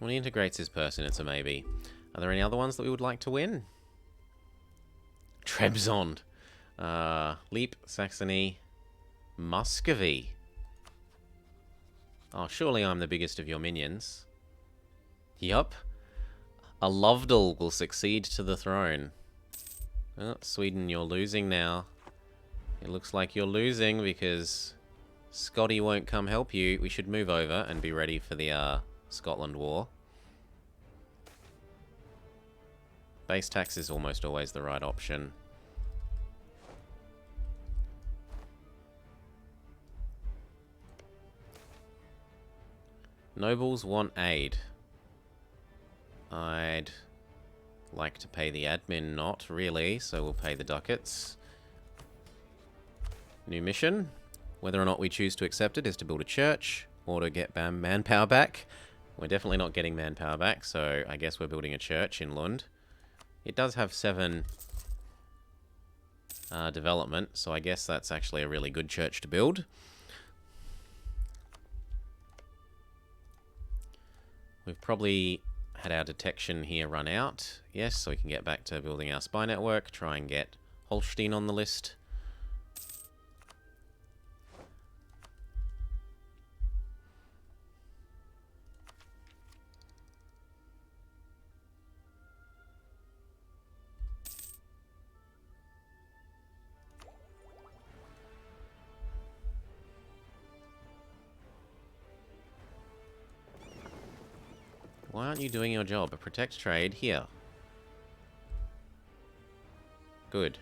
Well, he integrates his person, it's a maybe. Are there any other ones that we would like to win? Trebizond. Leap, Saxony, Muscovy. Oh, surely I'm the biggest of your minions. Yup. A Lovedal will succeed to the throne. Oh, Sweden, you're losing now. It looks like you're losing because Scotty won't come help you. We should move over and be ready for the Scotland War. Base tax is almost always the right option. Nobles want aid. I'd like to pay the admin, not really, so we'll pay the ducats. New mission. Whether or not we choose to accept it is to build a church or to get manpower back. We're definitely not getting manpower back, so I guess we're building a church in Lund. It does have 7 development, so I guess that's actually a really good church to build. We've probably had our detection here run out. Yes, so we can get back to building our spy network, try and get Holstein on the list. Why aren't you doing your job? Protect trade here. Good.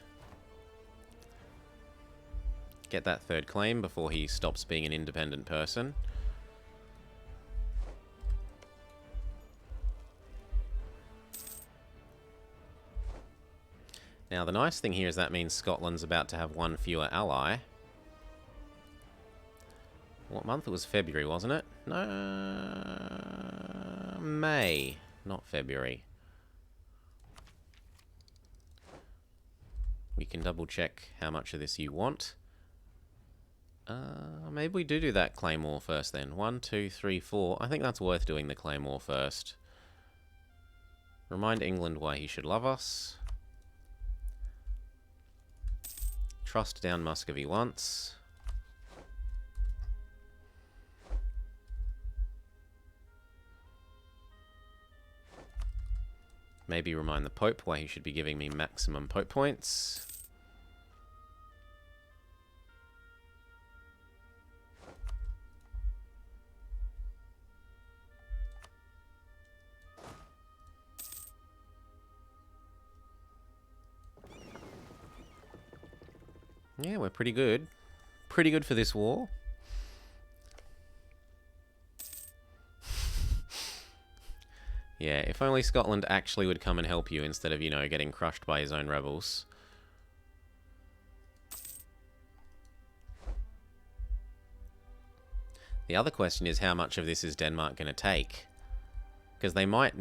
Get that 3rd claim before he stops being an independent person. Now, the nice thing here is that means Scotland's about to have 1 fewer ally. What month? It was February, wasn't it? No, May, not February. We can double check how much of this you want. Maybe we do that claymore first then. 1, 2, 3, 4. I think that's worth doing the claymore first. Remind England why he should love us. Trust down Muscovy once. Maybe remind the Pope why he should be giving me maximum Pope points. Yeah, we're pretty good. Pretty good for this war. Yeah, if only Scotland actually would come and help you instead of, you know, getting crushed by his own rebels. The other question is how much of this is Denmark going to take? Because they might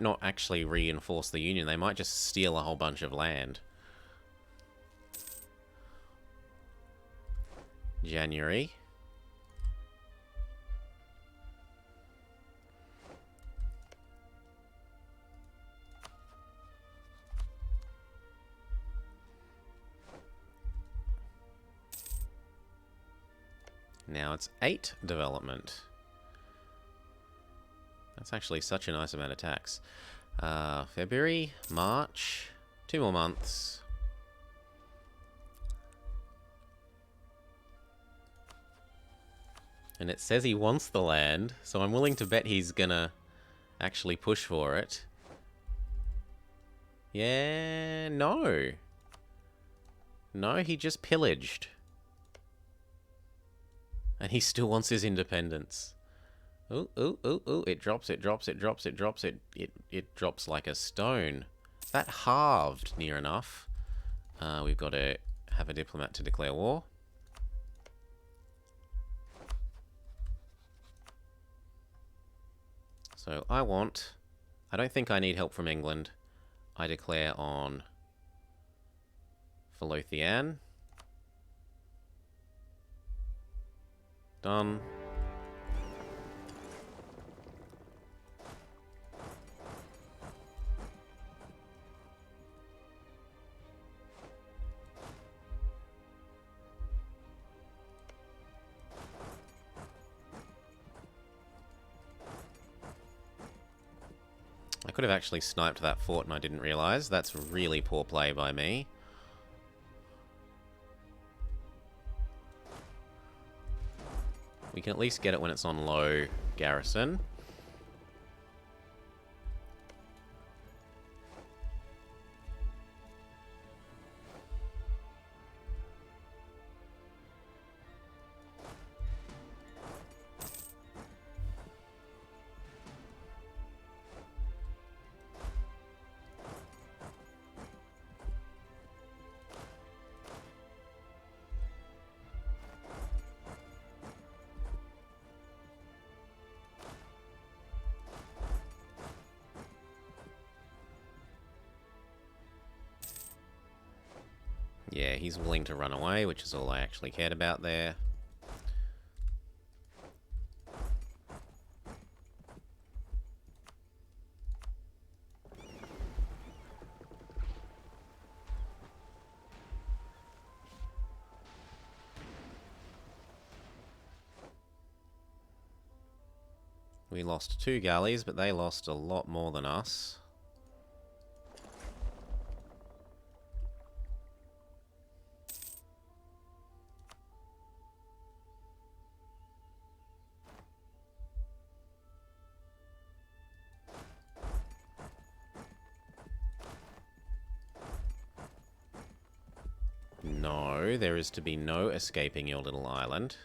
not actually reinforce the Union. They might just steal a whole bunch of land. January. Now it's 8 development. That's actually such a nice amount of tax. February, March, 2 more months. And it says he wants the land, so I'm willing to bet he's gonna actually push for it. Yeah, no. No, he just pillaged. And he still wants his independence. Ooh, ooh, ooh, ooh. It drops, it drops, it drops, it drops, it drops like a stone. That halved near enough. We've got to have a diplomat to declare war. So I don't think I need help from England. I declare on Leviathan. Done. could have actually sniped that fort and I didn't realise. That's really poor play by me. We can at least get it when it's on low garrison. Yeah, he's willing to run away, which is all I actually cared about there. We lost 2 galleys, but they lost a lot more than us. No, there is to be no escaping your little island.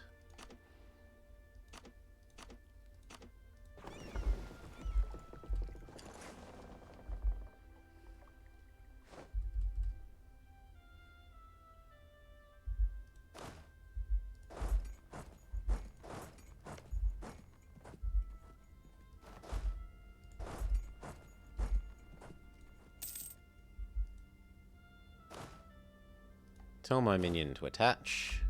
Tell my minion to attach.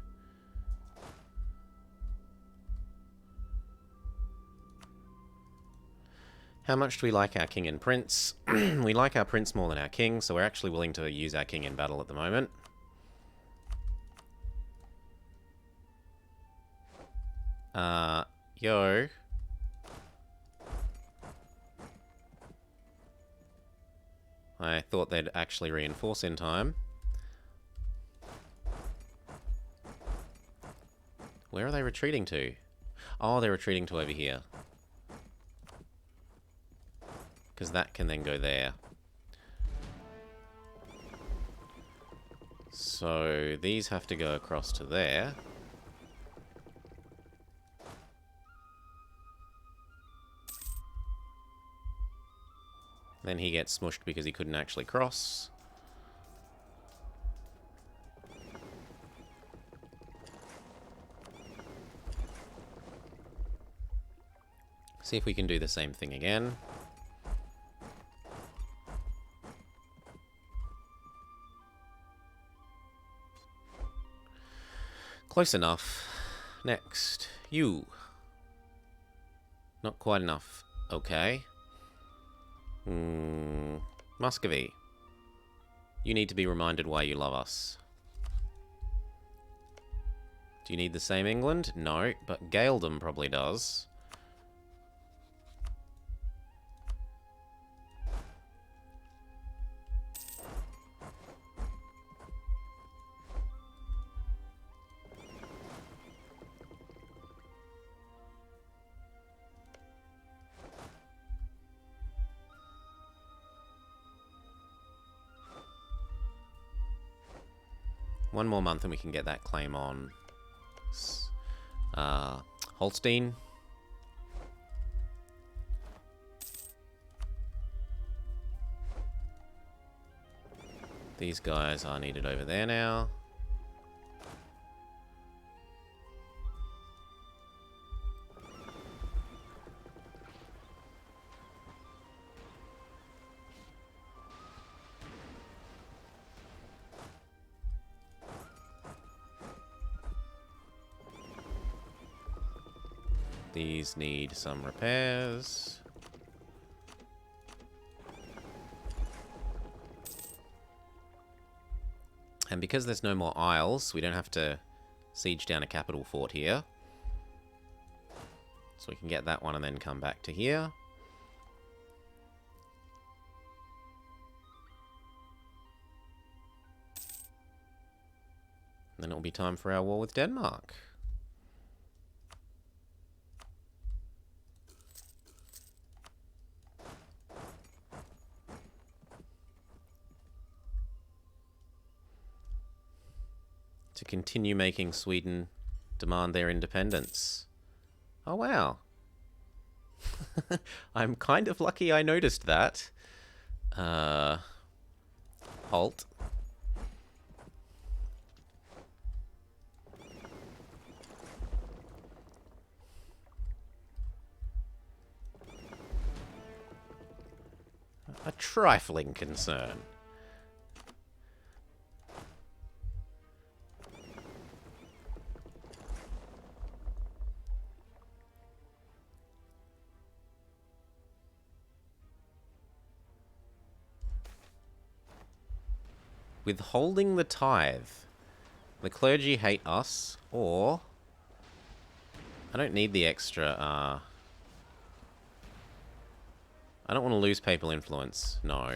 How much do we like our king and prince? We like our prince more than our king, so we're actually willing to use our king in battle at the moment. Yo. I thought they'd actually reinforce in time. Where are they retreating to? Oh, they're retreating to over here. Because that can then go there. So these have to go across to there. Then he gets smushed because he couldn't actually cross. See if we can do the same thing again. Close enough. Next. You. Not quite enough. Okay. Muscovy. You need to be reminded why you love us. Do you need the same England? No, but Gaeldom probably does. One more month and we can get that claim on Holstein. These guys are needed over there now. These need some repairs. And because there's no more isles, we don't have to siege down a capital fort here. So we can get that one and then come back to here. Then it'll be time for our war with Denmark. To continue making Sweden demand their independence. Oh, wow. I'm kind of lucky I noticed that. Halt. A trifling concern. Withholding the tithe. The clergy hate us, or... I don't need the extra, I don't want to lose papal influence. No.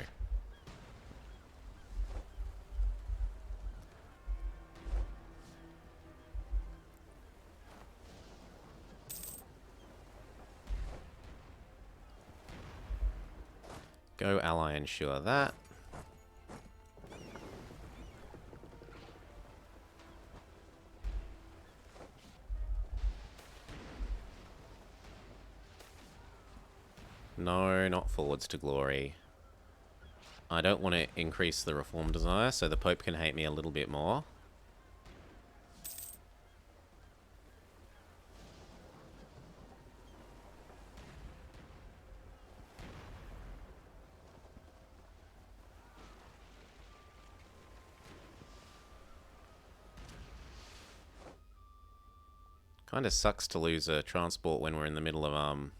Go ally, ensure that. No, not forwards to glory. I don't want to increase the reform desire, so the Pope can hate me a little bit more. Kind of sucks to lose a transport when we're in the middle of,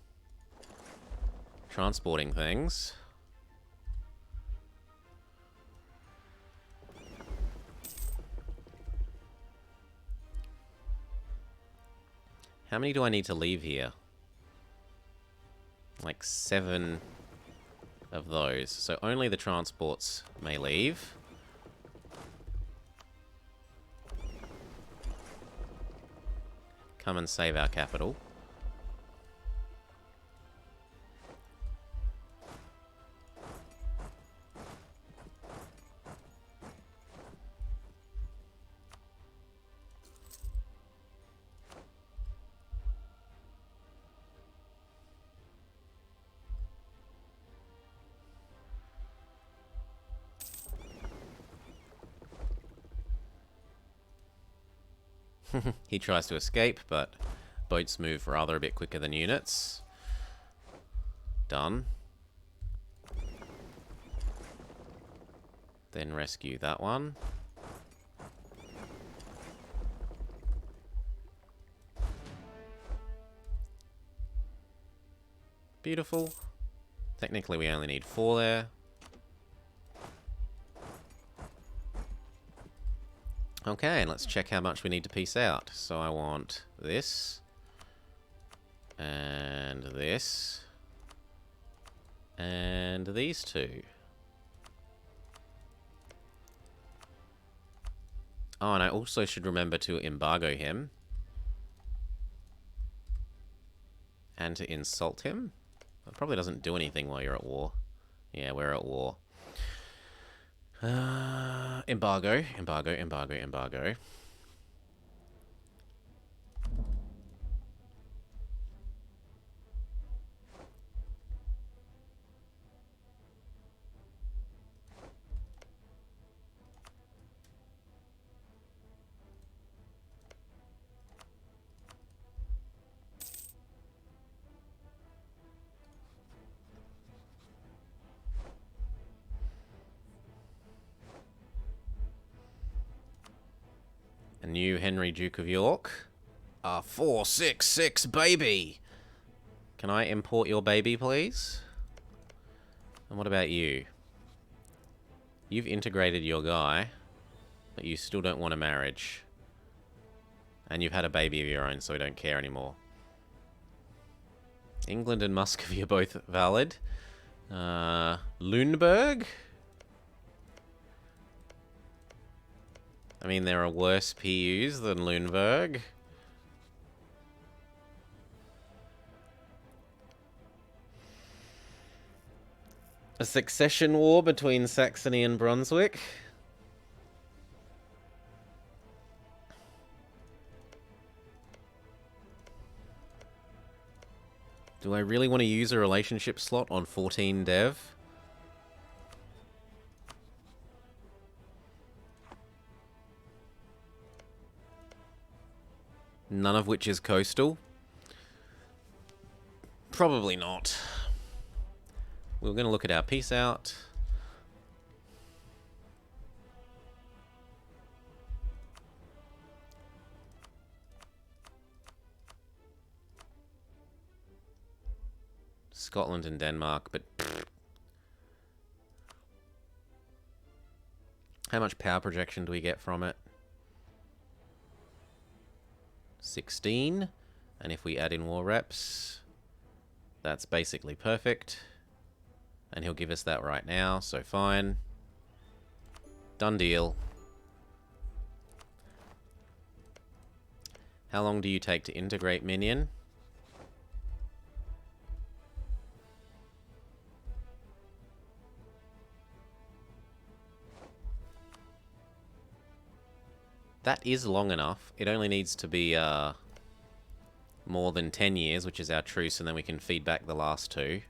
transporting things. How many do I need to leave here? Like 7 of those. So only the transports may leave. Come and save our capital. He tries to escape, but boats move rather a bit quicker than units. Done. Then rescue that one. Beautiful. Technically we only need 4 there. Okay, let's check how much we need to piece out. So I want this. And this. And these 2. Oh, and I also should remember to embargo him. And to insult him. That probably doesn't do anything while you're at war. Yeah, we're at war. Embargo, embargo, embargo, embargo. A new Henry Duke of York. A 466 baby. Can I import your baby, please? And what about you? You've integrated your guy, but you still don't want a marriage. And you've had a baby of your own, so we don't care anymore. England and Muscovy are both valid. Lüneburg? I mean, there are worse PUs than Lüneburg. A succession war between Saxony and Brunswick. Do I really want to use a relationship slot on 14 dev? None of which is coastal? Probably not. We're going to look at our peace out. Scotland and Denmark, but how much power projection do we get from it? 16. And if we add in war reps, that's basically perfect. And he'll give us that right now, so fine. Done deal. How long do you take to integrate, minion? That is long enough. It only needs to be more than 10 years, which is our truce, and then we can feed back the last 2.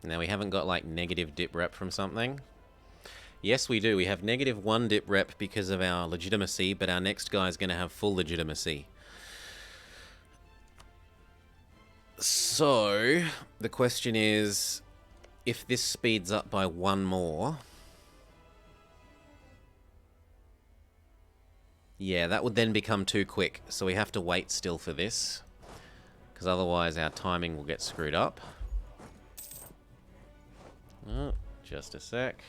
Now, we haven't got, like, negative dip rep from something. Yes, we do. We have -1 dip rep because of our legitimacy, but our next guy is going to have full legitimacy. So, the question is, if this speeds up by 1 more... Yeah, that would then become too quick, so we have to wait still for this, because otherwise our timing will get screwed up. Oh, just a sec.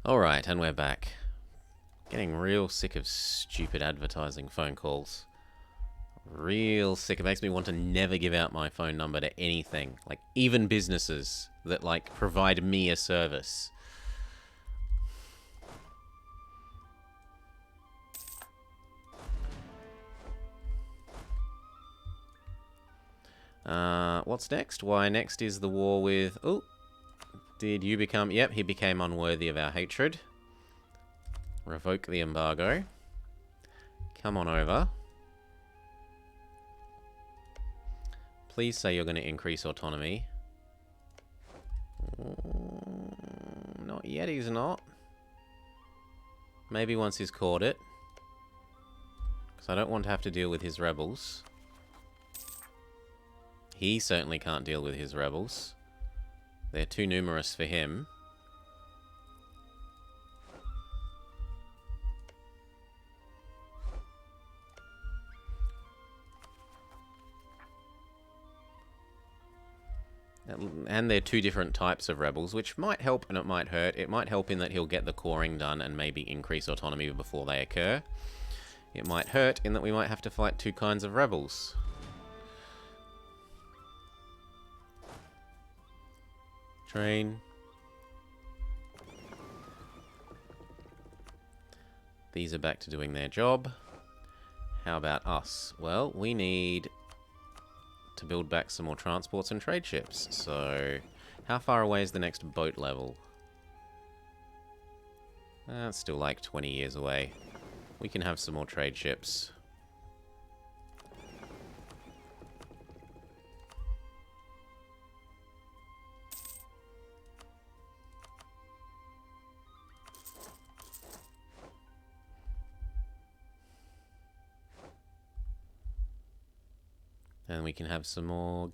Alright, and we're back. Getting real sick of stupid advertising phone calls. Real sick. It makes me want to never give out my phone number to anything. Like, even businesses that, like, provide me a service. What's next? Why, next is the war with... Oh, did you become... Yep, he became unworthy of our hatred. Revoke the embargo. Come on over. Please say you're going to increase autonomy. Not yet, he's not. Maybe once he's caught it. Because I don't want to have to deal with his rebels. He certainly can't deal with his rebels. They're too numerous for him. And they're 2 different types of rebels, which might help and it might hurt. It might help in that he'll get the coring done and maybe increase autonomy before they occur. It might hurt in that we might have to fight 2 kinds of rebels. Train. These are back to doing their job. How about us? Well, we need to build back some more transports and trade ships. So, how far away is the next boat level? That's still like 20 years away. We can have some more trade ships. And we can have some more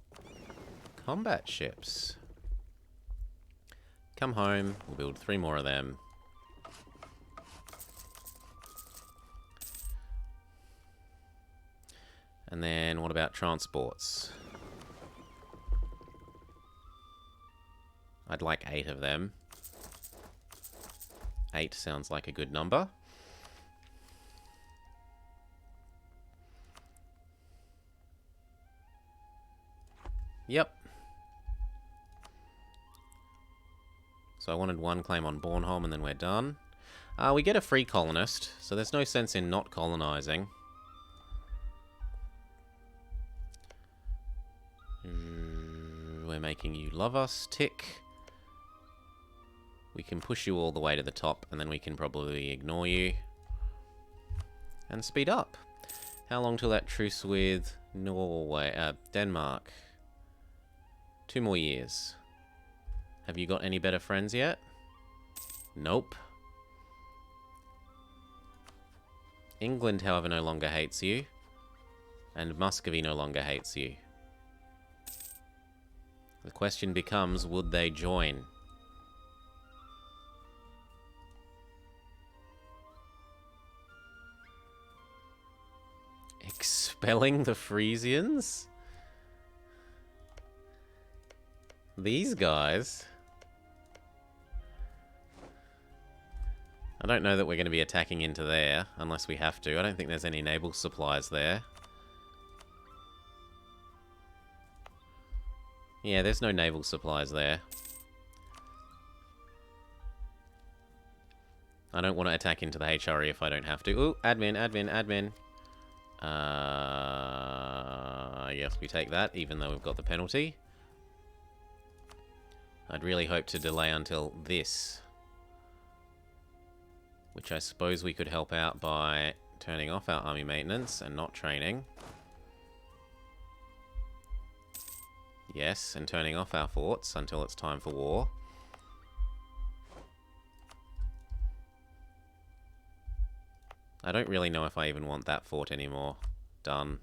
combat ships. Come home, we'll build 3 more of them. And then what about transports? I'd like 8 of them. 8 sounds like a good number. Yep. So I wanted 1 claim on Bornholm and then we're done. We get a free colonist, so there's no sense in not colonizing. We're making you love us, tick. We can push you all the way to the top and then we can probably ignore you. And speed up. How long till that truce with Norway, Denmark? 2 more years. Have you got any better friends yet? Nope. England, however, no longer hates you. And Muscovy no longer hates you. The question becomes, would they join? Expelling the Frisians? These guys? I don't know that we're going to be attacking into there, unless we have to. I don't think there's any naval supplies there. Yeah, there's no naval supplies there. I don't want to attack into the HRE if I don't have to. Ooh, admin, admin, admin. Yes, we take that, even though we've got the penalty. I'd really hope to delay until this. Which I suppose we could help out by turning off our army maintenance and not training. Yes, and turning off our forts until it's time for war. I don't really know if I even want that fort anymore. Done.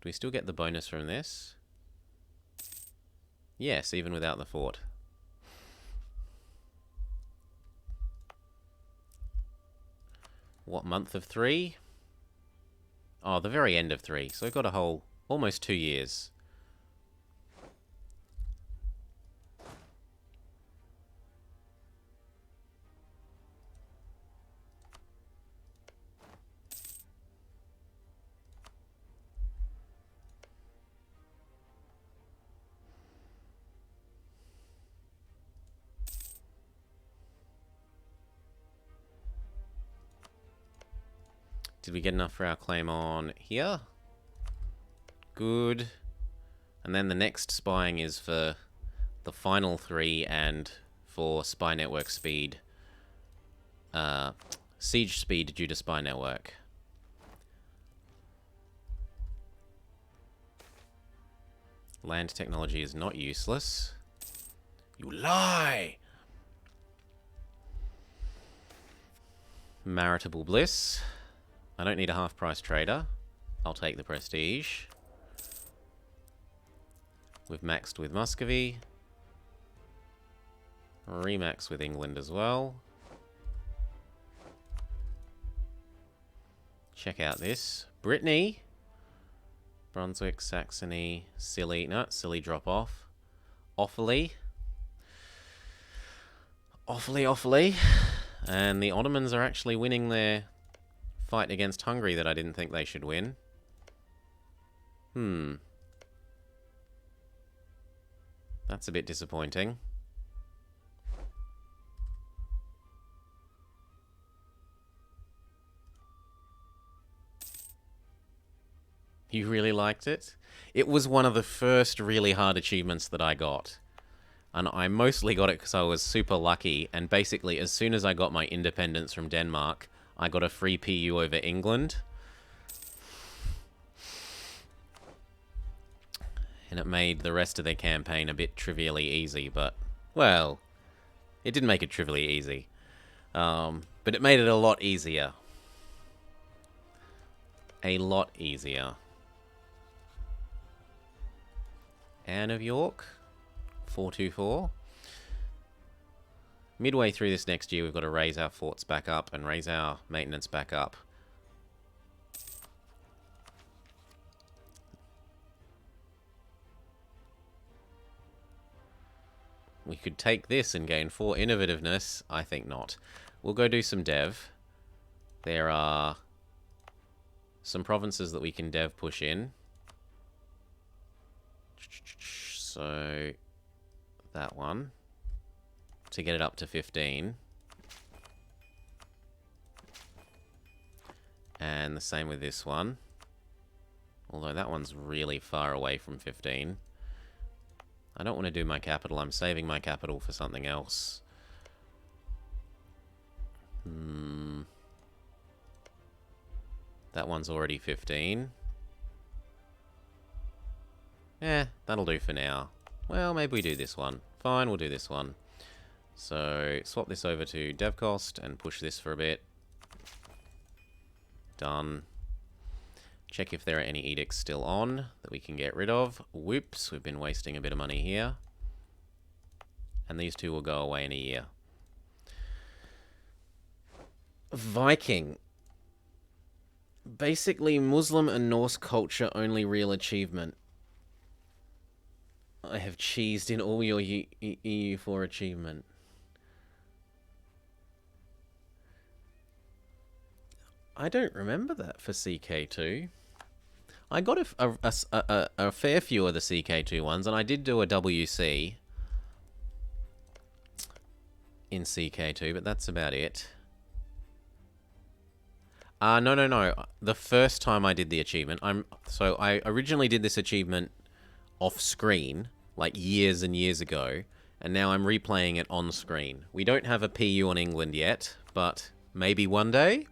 Do we still get the bonus from this? Yes, even without the fort. What month of 3? Oh, the very end of 3. So we've got a whole, almost 2 years. Did we get enough for our claim on here? Good. And then the next spying is for the final 3 and for spy network speed. Siege speed due to spy network. Land technology is not useless. You lie! Maritable bliss. I don't need a half-price trader. I'll take the prestige. We've maxed with Muscovy. Remax with England as well. Check out this. Brittany. Brunswick, Saxony, Scilly. No, Scilly drop off. Offaly. Awfully. And the Ottomans are actually winning their fight against Hungary that I didn't think they should win. That's a bit disappointing. You really liked it? It was one of the first really hard achievements that I got. And I mostly got it because I was super lucky, and basically as soon as I got my independence from Denmark, I got a free PU over England. And it made the rest of their campaign a bit trivially easy, but, well, it didn't make it trivially easy. But it made it a lot easier. A lot easier. Anne of York, 424. Midway through this next year, we've got to raise our forts back up and raise our maintenance back up. We could take this and gain 4 innovativeness. I think not. We'll go do some dev. There are some provinces that we can dev push in. So, that one. To get it up to 15. And the same with this one. Although that one's really far away from 15. I don't want to do my capital. I'm saving my capital for something else. That one's already 15. That'll do for now. Well, maybe we do this one. Fine, we'll do this one. So, swap this over to dev cost and push this for a bit. Done. Check if there are any edicts still on that we can get rid of. Whoops, we've been wasting a bit of money here. And these two will go away in a year. Viking. Basically, Muslim and Norse culture only real achievement. I have cheesed in all your EU4 achievement. I don't remember that for CK2. I got a fair few of the CK2 ones, and I did do a WC in CK2, but that's about it. No. The first time I did the achievement, so I originally did this achievement off screen, like years and years ago, and now I'm replaying it on screen. We don't have a PU on England yet, but maybe one day.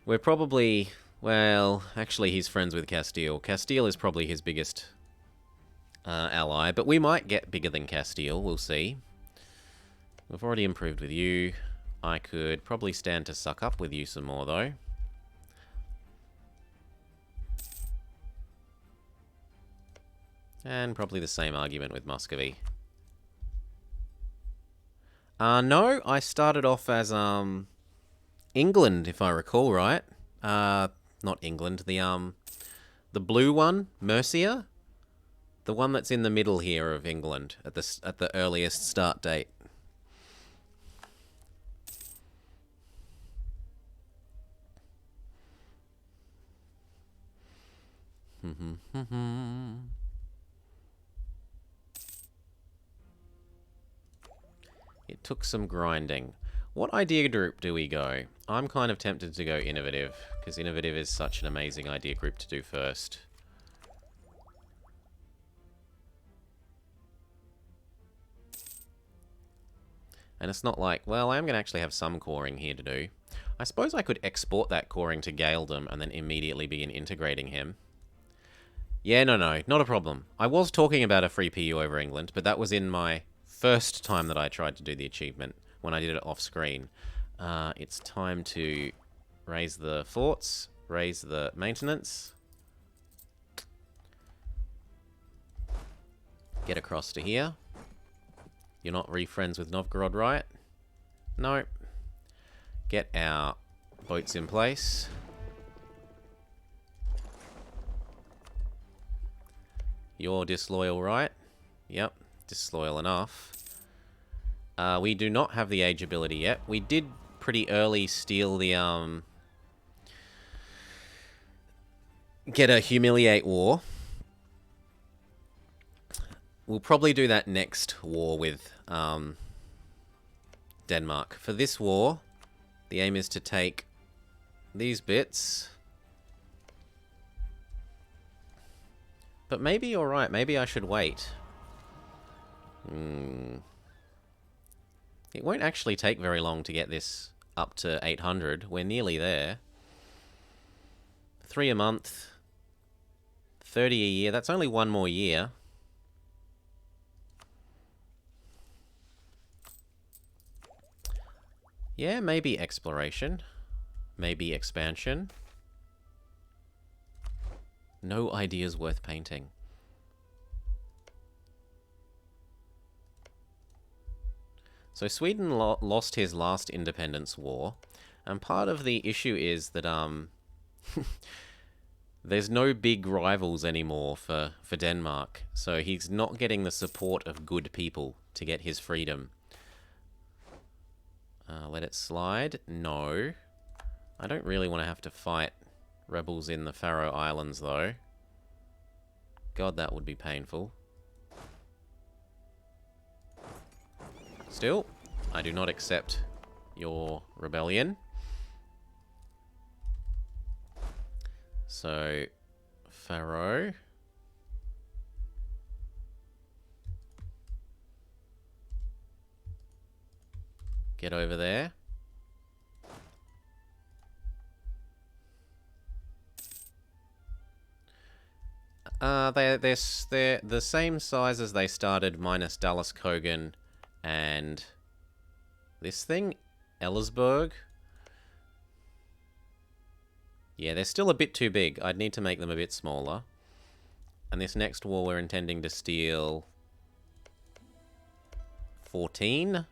We're probably, well, actually he's friends with Castile. Castile is probably his biggest ally, but we might get bigger than Castile, we'll see. We've already improved with you. I could probably stand to suck up with you some more, though. And probably the same argument with Muscovy. No, I started off as, England, if I recall right. Not England, the blue one, Mercia? The one that's in the middle here of England, at the earliest start date. It took some grinding. What idea group do we go? I'm kind of tempted to go innovative, because innovative is such an amazing idea group to do first. And it's not like, well, I'm going to actually have some coring here to do. I suppose I could export that coring to Gaeldom and then immediately begin integrating him. Yeah, no, not a problem. I was talking about a free PU over England, but that was in my first time that I tried to do the achievement, when I did it off screen. It's time to raise the forts, raise the maintenance. Get across to here. You're not re-friends with Novgorod, right? No. Get our boats in place. You're disloyal, right? Yep, disloyal enough. We do not have the age ability yet. We did pretty early steal the, get a humiliate war. We'll probably do that next war with, Denmark. For this war, the aim is to take these bits. But maybe you're right. Maybe I should wait. It won't actually take very long to get this up to 800. We're nearly there. 3 a month. 30 a year. That's only one more year. Yeah, maybe exploration. Maybe expansion. No ideas worth painting. So Sweden lost his last independence war, and part of the issue is that there's no big rivals anymore for Denmark, so he's not getting the support of good people to get his freedom. Let it slide? No. I don't really want to have to fight rebels in the Faroe Islands, though. God, that would be painful. Still, I do not accept your rebellion. So, Faroe. Get over there. They're the same size as they started, minus Dallas Kogan and this thing, Ellersburg. Yeah, they're still a bit too big. I'd need to make them a bit smaller. And this next war we're intending to steal 14,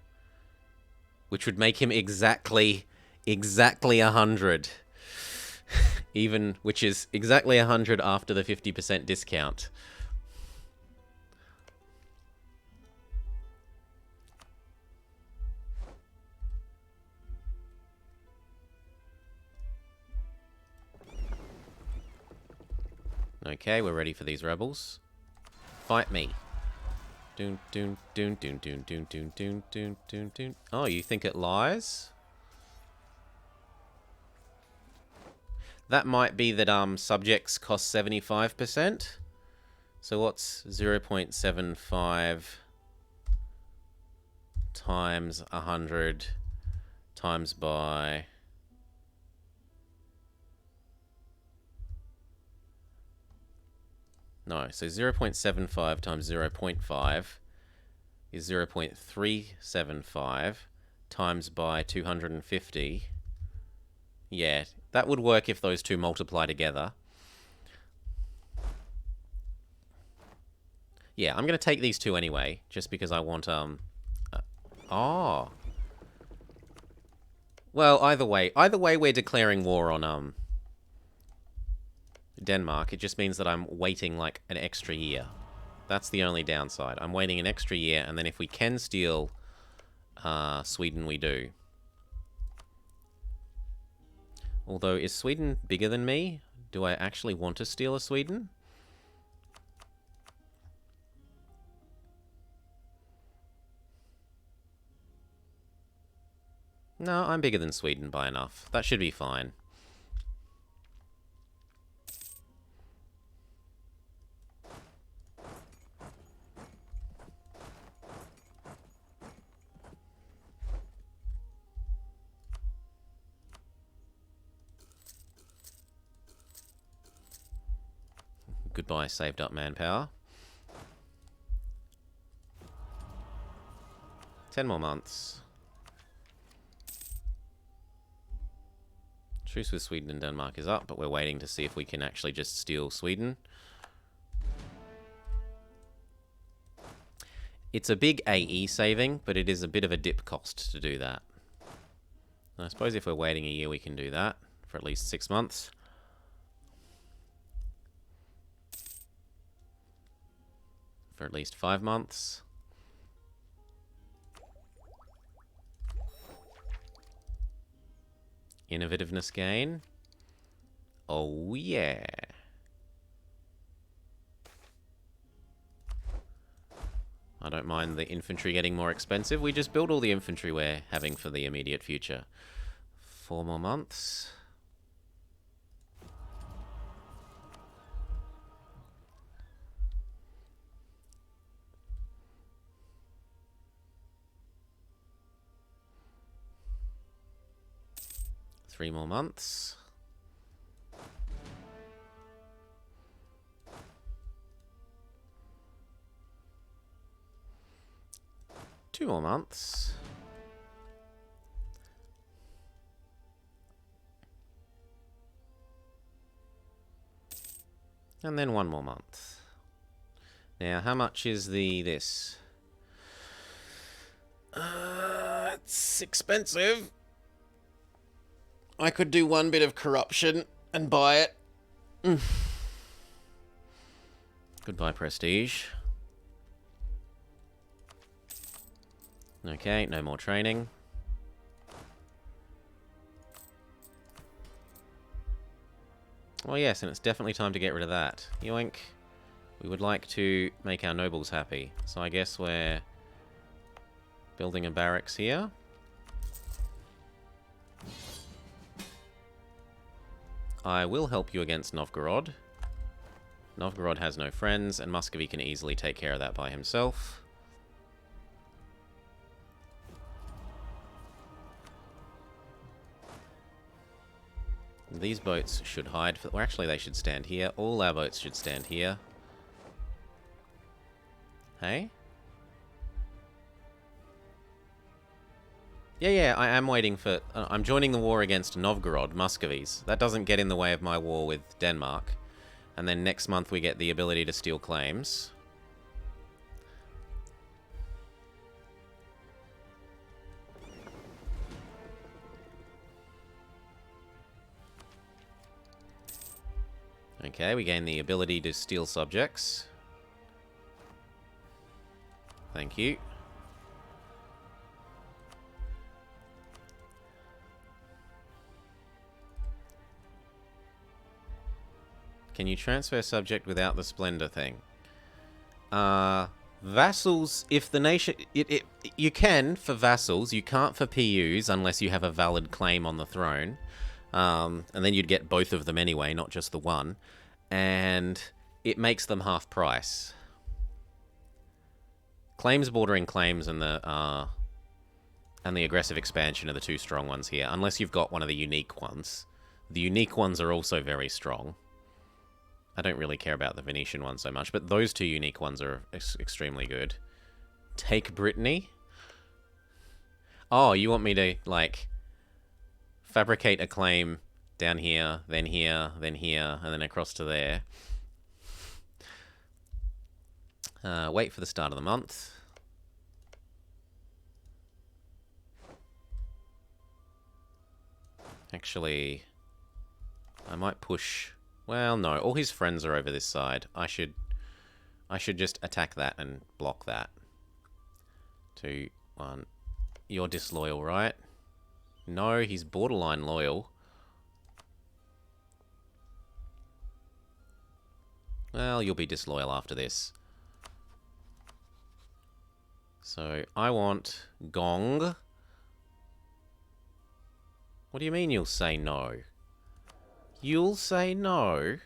which would make him exactly 100. Even, which is exactly 100 after the 50% discount. Okay, we're ready for these rebels. Fight me. Doon, doon, doon, doon, doon, doon, doon, doon, doon, doon, doon. Oh, you think it lies? That might be that subjects cost 75%. So what's 0.75 times 100 times by... No, so 0.75 times 0.5 is 0.375 times by 250. Yeah, that would work if those two multiply together. Yeah, I'm going to take these two anyway, just because I want, oh. Well, either way we're declaring war on, Denmark. It just means that I'm waiting, like, an extra year. That's the only downside. I'm waiting an extra year, and then if we can steal, Sweden, we do. Although, is Sweden bigger than me? Do I actually want to steal a Sweden? No, I'm bigger than Sweden by enough. That should be fine. Goodbye, saved up manpower. 10 more months. Truce with Sweden and Denmark is up, but we're waiting to see if we can actually just steal Sweden. It's a big AE saving, but it is a bit of a dip cost to do that. I suppose if we're waiting a year, we can do that for at least 6 months. For at least 5 months. Innovativeness gain. Oh, yeah. I don't mind the infantry getting more expensive. We just build all the infantry we're having for the immediate future. 4 more months. Three more months. Two more months. And then 1 more month. Now, how much is this? It's expensive. I could do one bit of corruption and buy it. Goodbye, prestige. Okay, no more training. Well, yes, and it's definitely time to get rid of that. Yoink. We would like to make our nobles happy. So I guess we're building a barracks here. I will help you against Novgorod. Novgorod has no friends, and Muscovy can easily take care of that by himself. These boats should hide for... Well, actually, they should stand here. All our boats should stand here. Hey? Yeah, I am waiting for... I'm joining the war against Novgorod, Muscovies. That doesn't get in the way of my war with Denmark. And then next month we get the ability to steal claims. Okay, we gain the ability to steal subjects. Thank you. Can you transfer subject without the splendor thing? Vassals, if the nation... you can for vassals, you can't for PUs unless you have a valid claim on the throne. And then you'd get both of them anyway, not just the one. And it makes them half price. Claims bordering claims and the aggressive expansion are the two strong ones here, unless you've got one of the unique ones. The unique ones are also very strong. I don't really care about the Venetian one so much, but those two unique ones are extremely good. Take Brittany? Oh, you want me to, like, fabricate a claim down here, then here, then here, and then across to there. Wait for the start of the month. Actually, I might push... Well, no, all his friends are over this side. I should just attack that and block that. 2, 1. You're disloyal, right? No, he's borderline loyal. Well, you'll be disloyal after this. So, I want Gong. What do you mean you'll say no? You'll say no?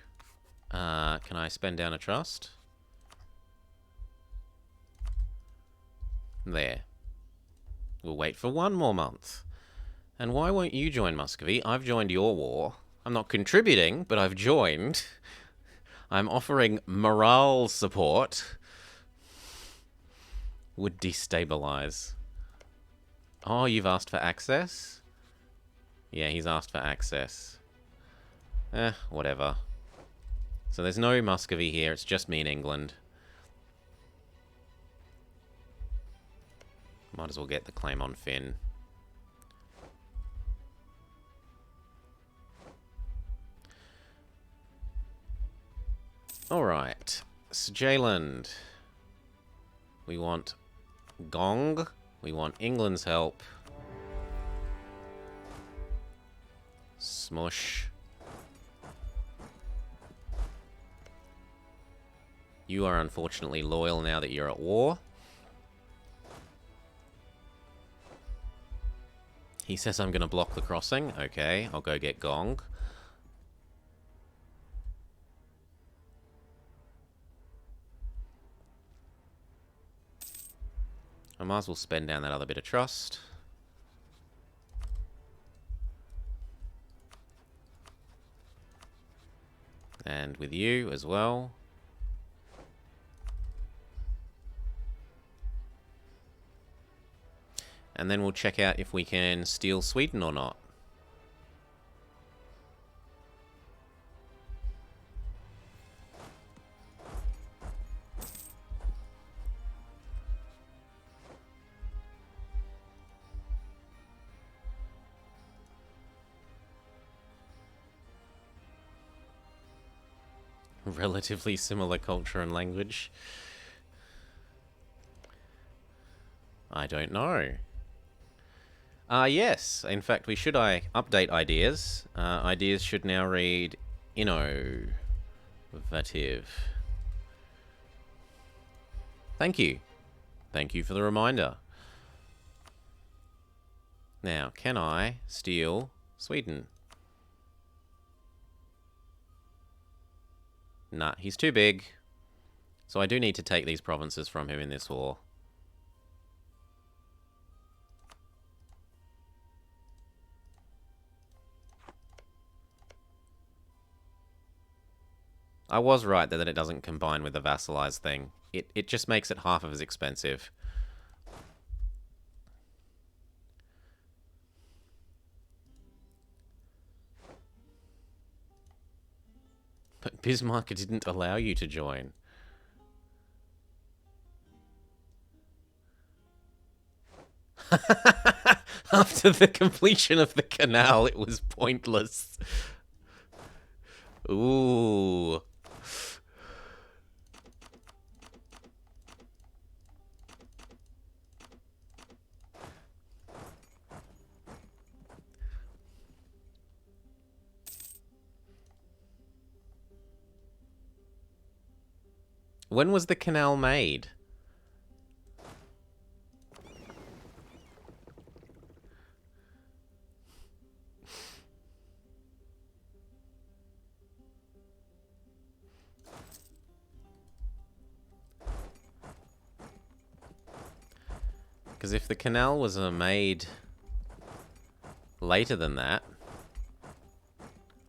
Can I spend down a trust? There. We'll wait for 1 more month. And why won't you join Muscovy? I've joined your war. I'm not contributing, but I've joined. I'm offering morale support. Would destabilize. Oh, you've asked for access? Yeah, he's asked for access. Whatever. So there's no Muscovy here, it's just me in England. Might as well get the claim on Finn. Alright. Sjaland. We want Gong. We want England's help. Smush. You are unfortunately loyal now that you're at war. He says I'm going to block the crossing. Okay, I'll go get Gong. I might as well spend down that other bit of trust. And with you as well. And then we'll check out if we can steal Sweden or not. Relatively similar culture and language. I don't know. Yes. In fact, we should update ideas. Ideas should now read innovative. Thank you. Thank you for the reminder. Now, can I steal Sweden? Nah, he's too big. So I do need to take these provinces from him in this war. I was right that it doesn't combine with the vassalized thing. It just makes it half of as expensive. But Bismarck didn't allow you to join. After the completion of the canal, it was pointless. Ooh. When was the canal made? Because if the canal was made later than that,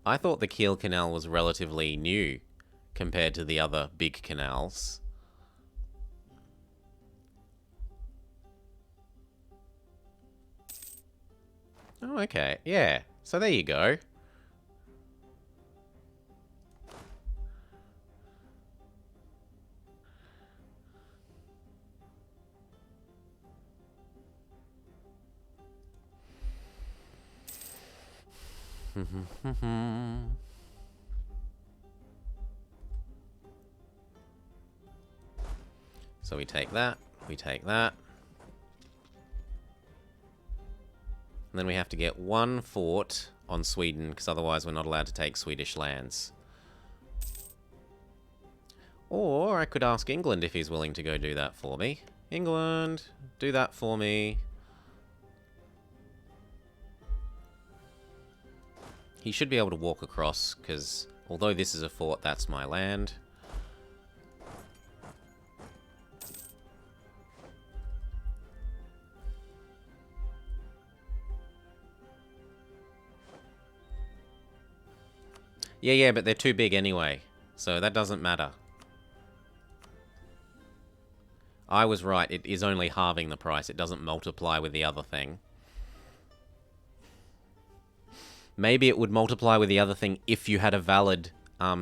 I thought the Kiel Canal was relatively new compared to the other big canals. Oh, okay. Yeah. So there you go. So we take that, we take that. And then we have to get one fort on Sweden, because otherwise we're not allowed to take Swedish lands. Or I could ask England if he's willing to go do that for me. England, do that for me. He should be able to walk across, because although this is a fort, that's my land. Yeah, but they're too big anyway, so that doesn't matter. I was right, it is only halving the price, it doesn't multiply with the other thing. Maybe it would multiply with the other thing if you had a valid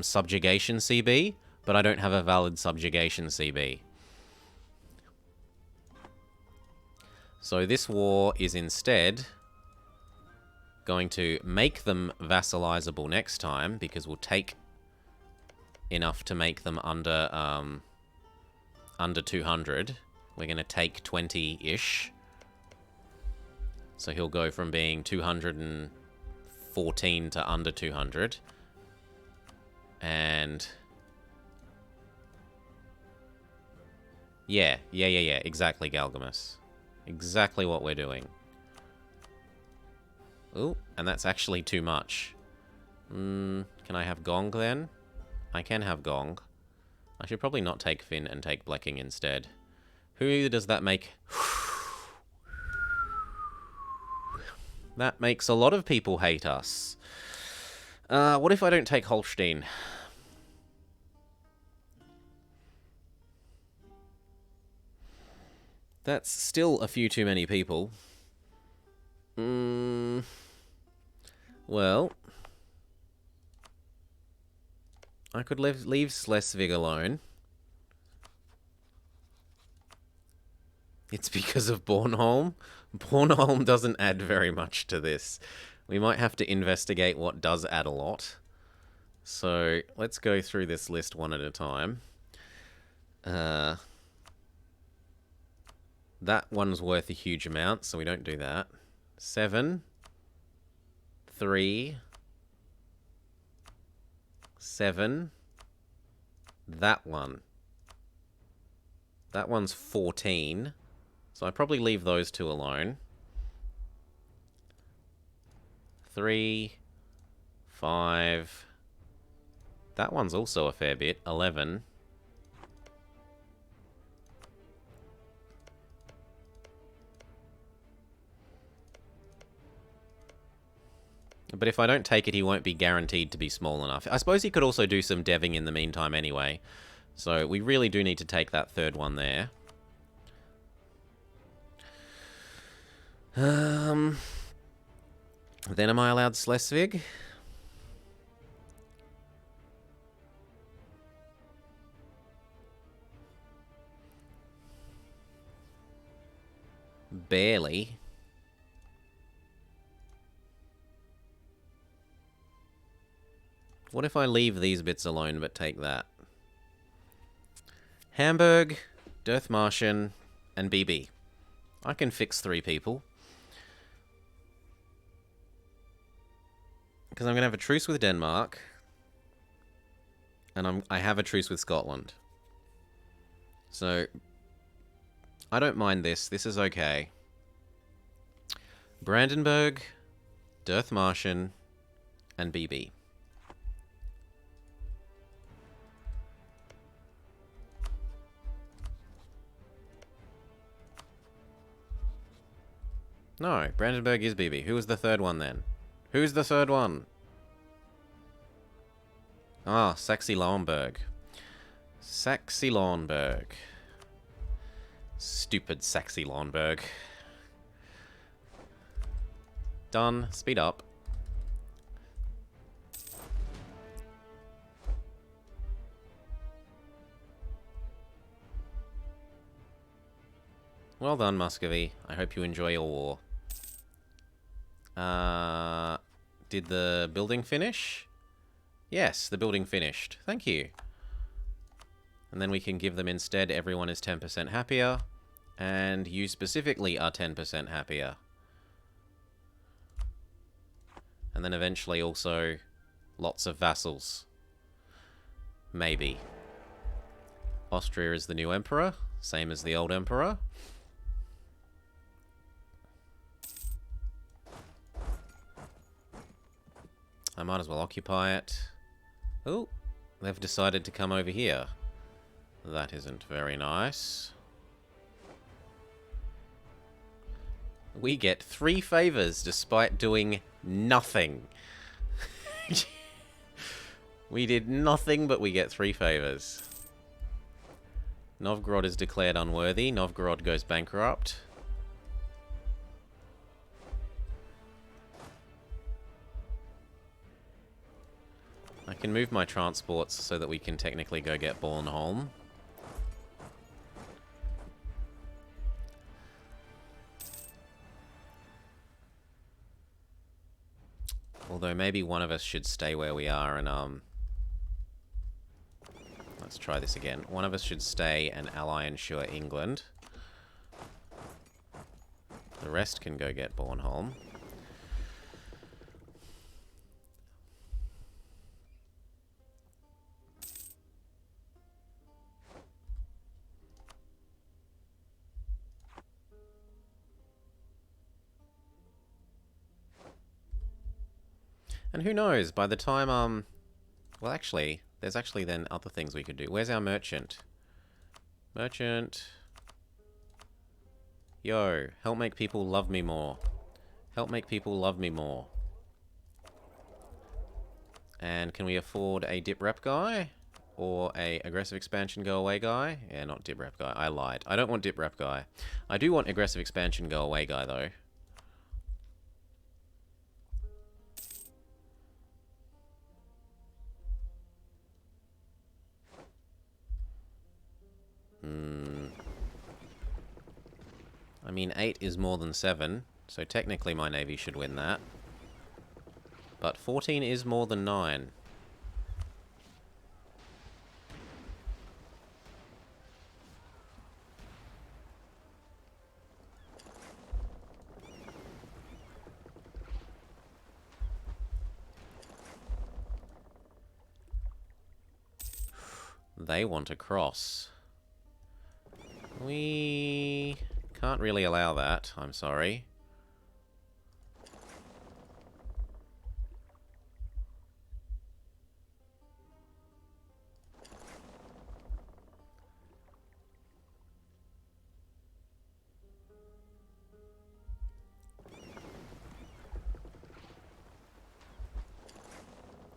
subjugation CB, but I don't have a valid subjugation CB. So this war is instead going to make them vassalizable next time, because we'll take enough to make them under 200. We're going to take 20-ish. So he'll go from being 214 to under 200. And yeah, exactly, Galgamus. Exactly what we're doing. Ooh, and that's actually too much. Can I have Gong then? I can have Gong. I should probably not take Finn and take Blekking instead. Who does that make? That makes a lot of people hate us. What if I don't take Holstein? That's still a few too many people. Well, I could leave Schleswig alone. It's because of Bornholm. Bornholm doesn't add very much to this. We might have to investigate what does add a lot. So let's go through this list one at a time. That one's worth a huge amount, so we don't do that. 7, 3, 7. That one. That one's 14. So I probably leave those two alone. 3, 5. That one's also a fair bit. 11. But if I don't take it, he won't be guaranteed to be small enough. I suppose he could also do some deving in the meantime anyway. So we really do need to take that third one there. Then am I allowed Schleswig? Barely. What if I leave these bits alone but take that? Hamburg, Dithmarschen, and BB. I can fix 3 people. Because I'm going to have a truce with Denmark. And I have a truce with Scotland. So, I don't mind this. This is okay. Brandenburg, Dithmarschen, and BB. No, Brandenburg is BB. Who was the third one then? Who's the third one? Ah, Saxe-Lauenburg. Saxe-Lauenburg. Stupid Saxe-Lauenburg. Done. Speed up. Well done, Muscovy. I hope you enjoy your war. Did the building finish? Yes, the building finished. Thank you. And then we can give them instead, everyone is 10% happier. And you specifically are 10% happier. And then eventually also lots of vassals. Maybe. Austria is the new emperor, same as the old emperor. I might as well occupy it. Oh, they've decided to come over here. That isn't very nice. We get 3 favors despite doing nothing. We did nothing, but we get 3 favors. Novgorod is declared unworthy. Novgorod goes bankrupt. I can move my transports so that we can technically go get Bornholm. Although maybe one of us should stay where we are and let's try this again. One of us should stay and ally ensure England. The rest can go get Bornholm. And who knows, by the time, well actually, there's actually then other things we could do. Where's our merchant? Merchant. Yo, help make people love me more. Help make people love me more. And can we afford a dip rep guy? Or a aggressive expansion go away guy? Yeah, not dip rep guy. I lied. I don't want dip rep guy. I do want aggressive expansion go away guy though. I mean, 8 is more than 7, so technically my navy should win that. But 14 is more than 9. they want to cross. We can't really allow that, I'm sorry.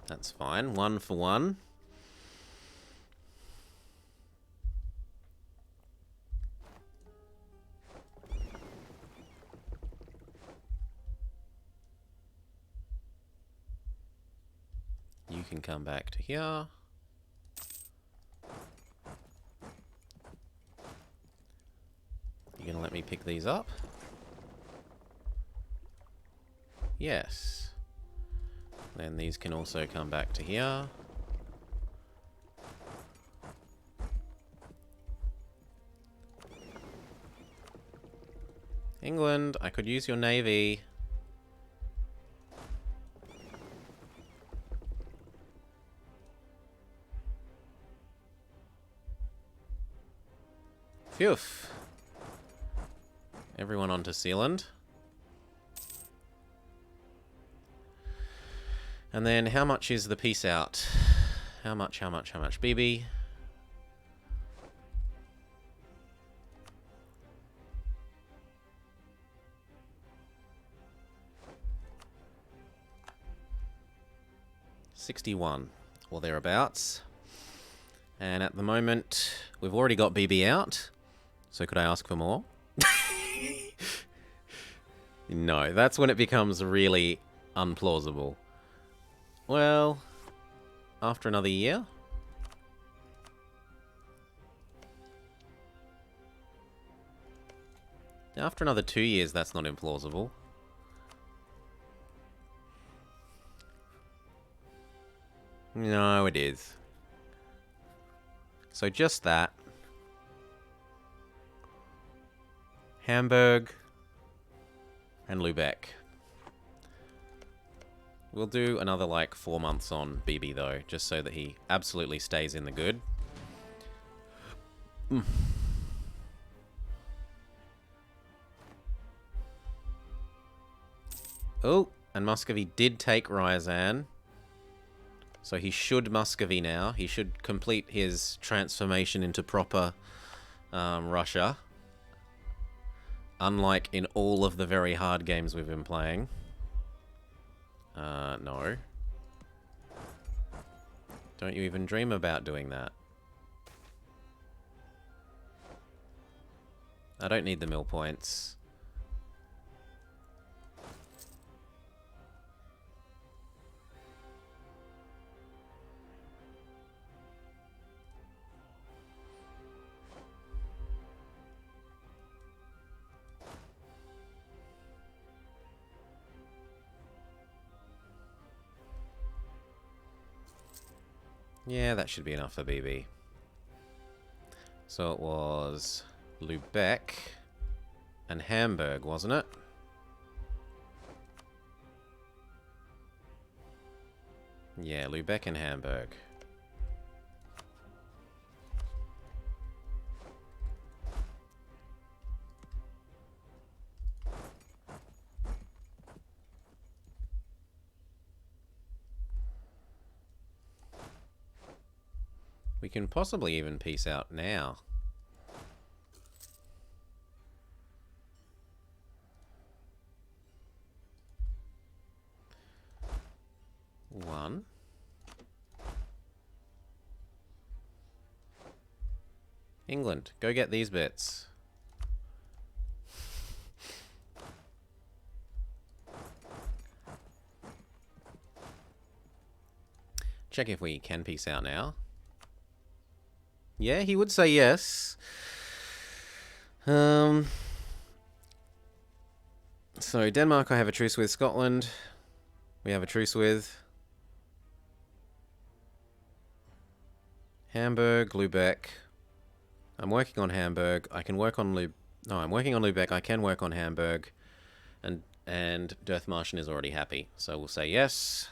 That's fine. 1 for 1. You can come back to here. You gonna let me pick these up? Yes. Then these can also come back to here. England, I could use your navy. Phew. Everyone onto Sealand. And then how much is the peace out? How much? BB? $61 or thereabouts. And at the moment, we've already got BB out. So could I ask for more? No, that's when it becomes really unplausible. Well, after another year? After another 2 years, that's not implausible. No, it is. So just that. Hamburg and Lubeck. We'll do another, like, 4 months on BB, though, just so that he absolutely stays in the good. Oh, and Muscovy did take Ryazan. So he should Muscovy now. He should complete his transformation into proper Russia. Unlike in all of the very hard games we've been playing. No. Don't you even dream about doing that. I don't need the mill points. Yeah, that should be enough for BB. So it was Lubeck and Hamburg, wasn't it? Yeah, Lubeck and Hamburg. We can possibly even peace out now. One. England, go get these bits. Check if we can peace out now. Yeah, he would say yes. So Denmark I have a truce with. Scotland we have a truce with. Hamburg, Lubeck. I'm working on Hamburg. I can work on No, I'm working on Lubeck. I can work on Hamburg. And Dirthmarschen is already happy. So we'll say yes.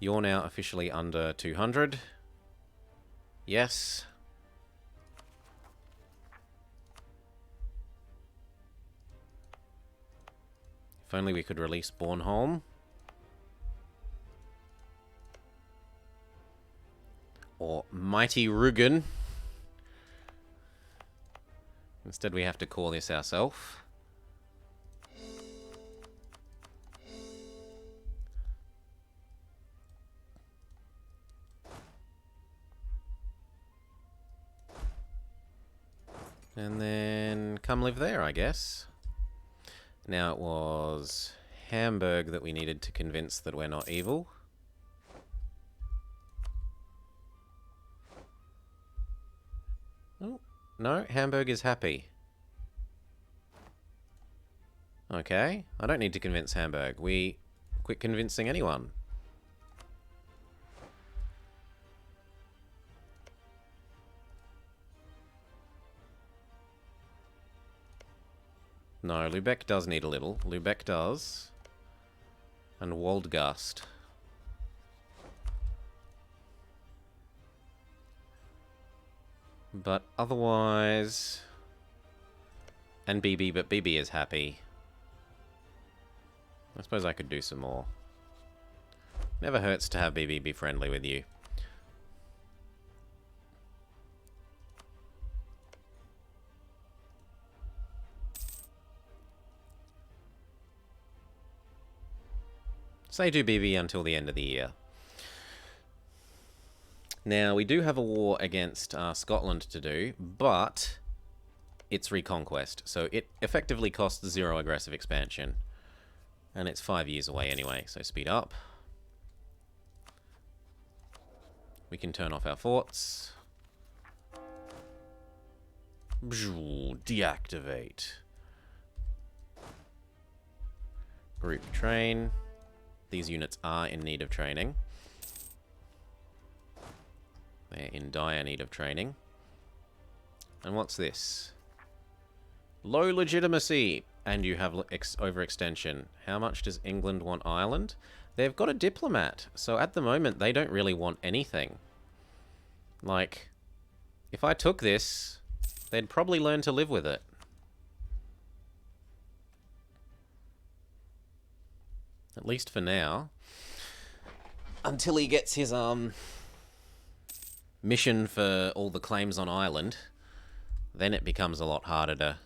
You're now officially under 200. Yes. If only we could release Bornholm. Or Mighty Rugen. Instead we have to call this ourselves. And then come live there, I guess. Now it was Hamburg that we needed to convince that we're not evil. Oh, no, Hamburg is happy. Okay, I don't need to convince Hamburg. We quit convincing anyone. No, Lübeck does need a little. Lübeck does. And Waldgast. But otherwise... And BB, but BB is happy. I suppose I could do some more. Never hurts to have BB be friendly with you. Say do BB until the end of the year. Now, we do have a war against Scotland to do, but it's Reconquest, so it effectively costs 0 aggressive expansion. And it's 5 years away anyway, so speed up. We can turn off our forts. Deactivate. Group train. These units are in need of training. They're in dire need of training. And what's this? Low legitimacy! And you have overextension. How much does England want Ireland? They've got a diplomat, so at the moment they don't really want anything. Like, if I took this, they'd probably learn to live with it. At least for now. Until he gets his mission for all the claims on Ireland, then it becomes a lot harder to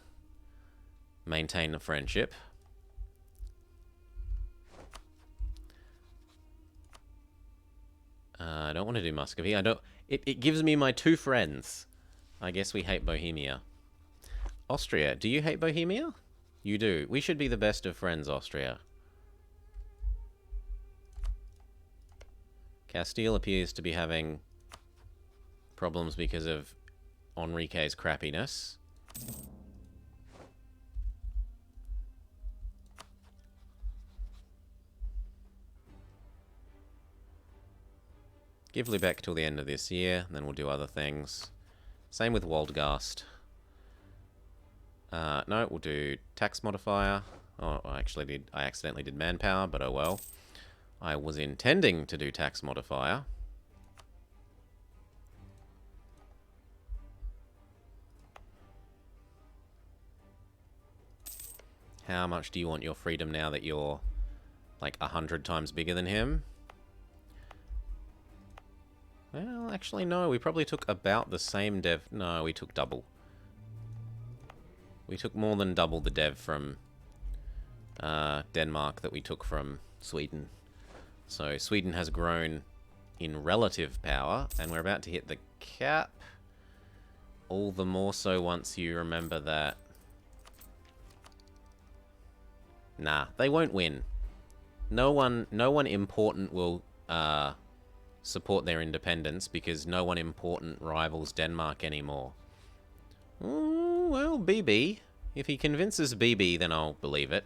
maintain a friendship. I don't want to do Muscovy. It gives me my 2 friends. I guess we hate Bohemia. Austria. Do you hate Bohemia? You do. We should be the best of friends, Austria. Castile appears to be having problems because of Enrique's crappiness. Give Lübeck till the end of this year, and then we'll do other things. Same with Waldgast. No, we'll do tax modifier. Oh, I accidentally did manpower, but oh well. I was intending to do tax modifier. How much do you want your freedom now that you're like 100 times bigger than him? Well, actually no, we probably took about the same dev. No, we took double. We took more than double the dev from Denmark that we took from Sweden. So Sweden has grown in relative power, and we're about to hit the cap. All the more so once you remember that... Nah, they won't win. No one important will support their independence because no one important rivals Denmark anymore. Well, BB. If he convinces BB, then I'll believe it.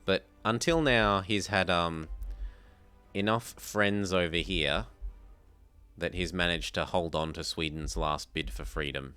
But until now, he's had enough friends over here that he's managed to hold on to Sweden's last bid for freedom.